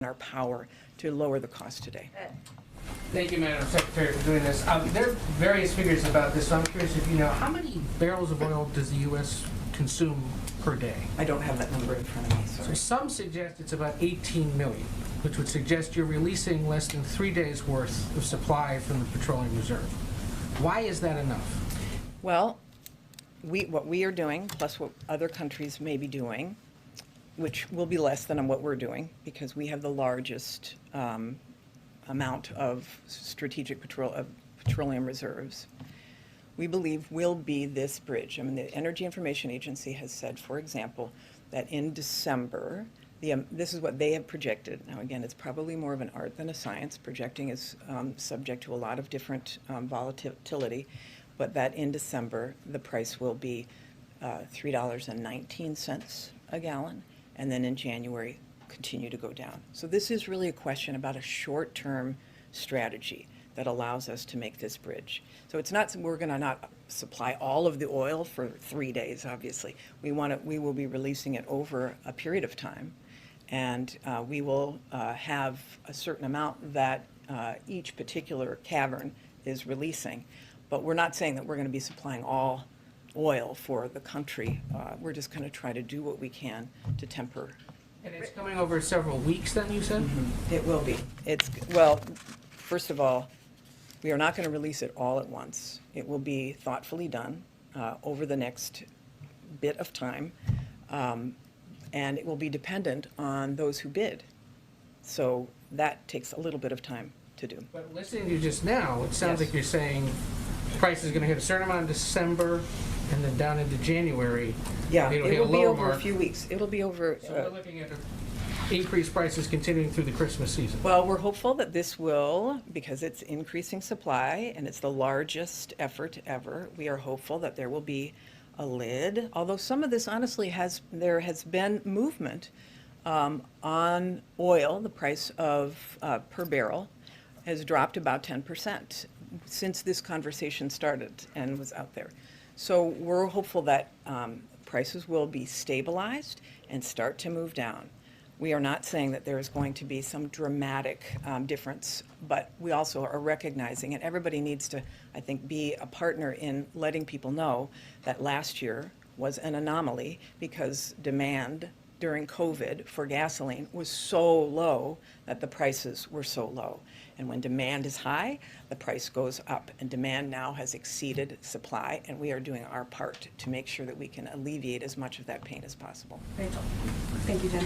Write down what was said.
our power to lower the cost today. Thank you, Madam Secretary, for doing this. There are various figures about this, so I'm curious if you know, how many barrels of oil does the U.S. consume per day? I don't have that number in front of me, So sorry. some suggest it's about 18 million, which would suggest you're releasing less than 3 days' worth of supply from the petroleum reserve. Why is that enough? Well, what we are doing, plus what other countries may be doing, which will be less than what we're doing, because we have the largest amount of strategic petroleum reserves, we believe will be this bridge. I mean, the Energy Information Agency has said, for example, that in December, this is what they have projected. Now, again, it's probably more of an art than a science. Projecting is subject to a lot of different volatility, but that in December, the price will be $3.19 a gallon, and then in January, continue to go down. So this is really a question about a short-term strategy that allows us to make this bridge. So it's not, we're going to not supply all of the oil for 3 days, obviously. We will be releasing it over a period of time, and we will have a certain amount that each particular cavern is releasing. But we're not saying that we're going to be supplying all oil for the country. We're just going to try to do what we can to temper. And it's coming over several weeks then, you said? Mm-hmm. It will be. Well, first of all, we are not going to release it all at once. It will be thoughtfully done over the next bit of time, and it will be dependent on those who bid. So that takes a little bit of time to do. But listening to you just now, it sounds Yes. like you're saying price is going to hit a certain amount in December, and then down into January. Yeah, it'll it hit a will be lower over mark. a few weeks. It'll be over. So we're looking at increased prices continuing through the Christmas season. Well, we're hopeful that this will, because it's increasing supply and it's the largest effort ever, we are hopeful that there will be a lid. Although some of this, honestly, there has been movement on oil. The price of per barrel has dropped about 10% since this conversation started and was out there. So we're hopeful that prices will be stabilized and start to move down. We are not saying that there is going to be some dramatic difference, but we also are recognizing, and everybody needs to, I think, be a partner in letting people know that last year was an anomaly because demand during COVID for gasoline was so low that the prices were so low. And when demand is high, the price goes up. And demand now has exceeded supply, and we are doing our part to make sure that we can alleviate as much of that pain as possible. Rachel. Thank you, Jen.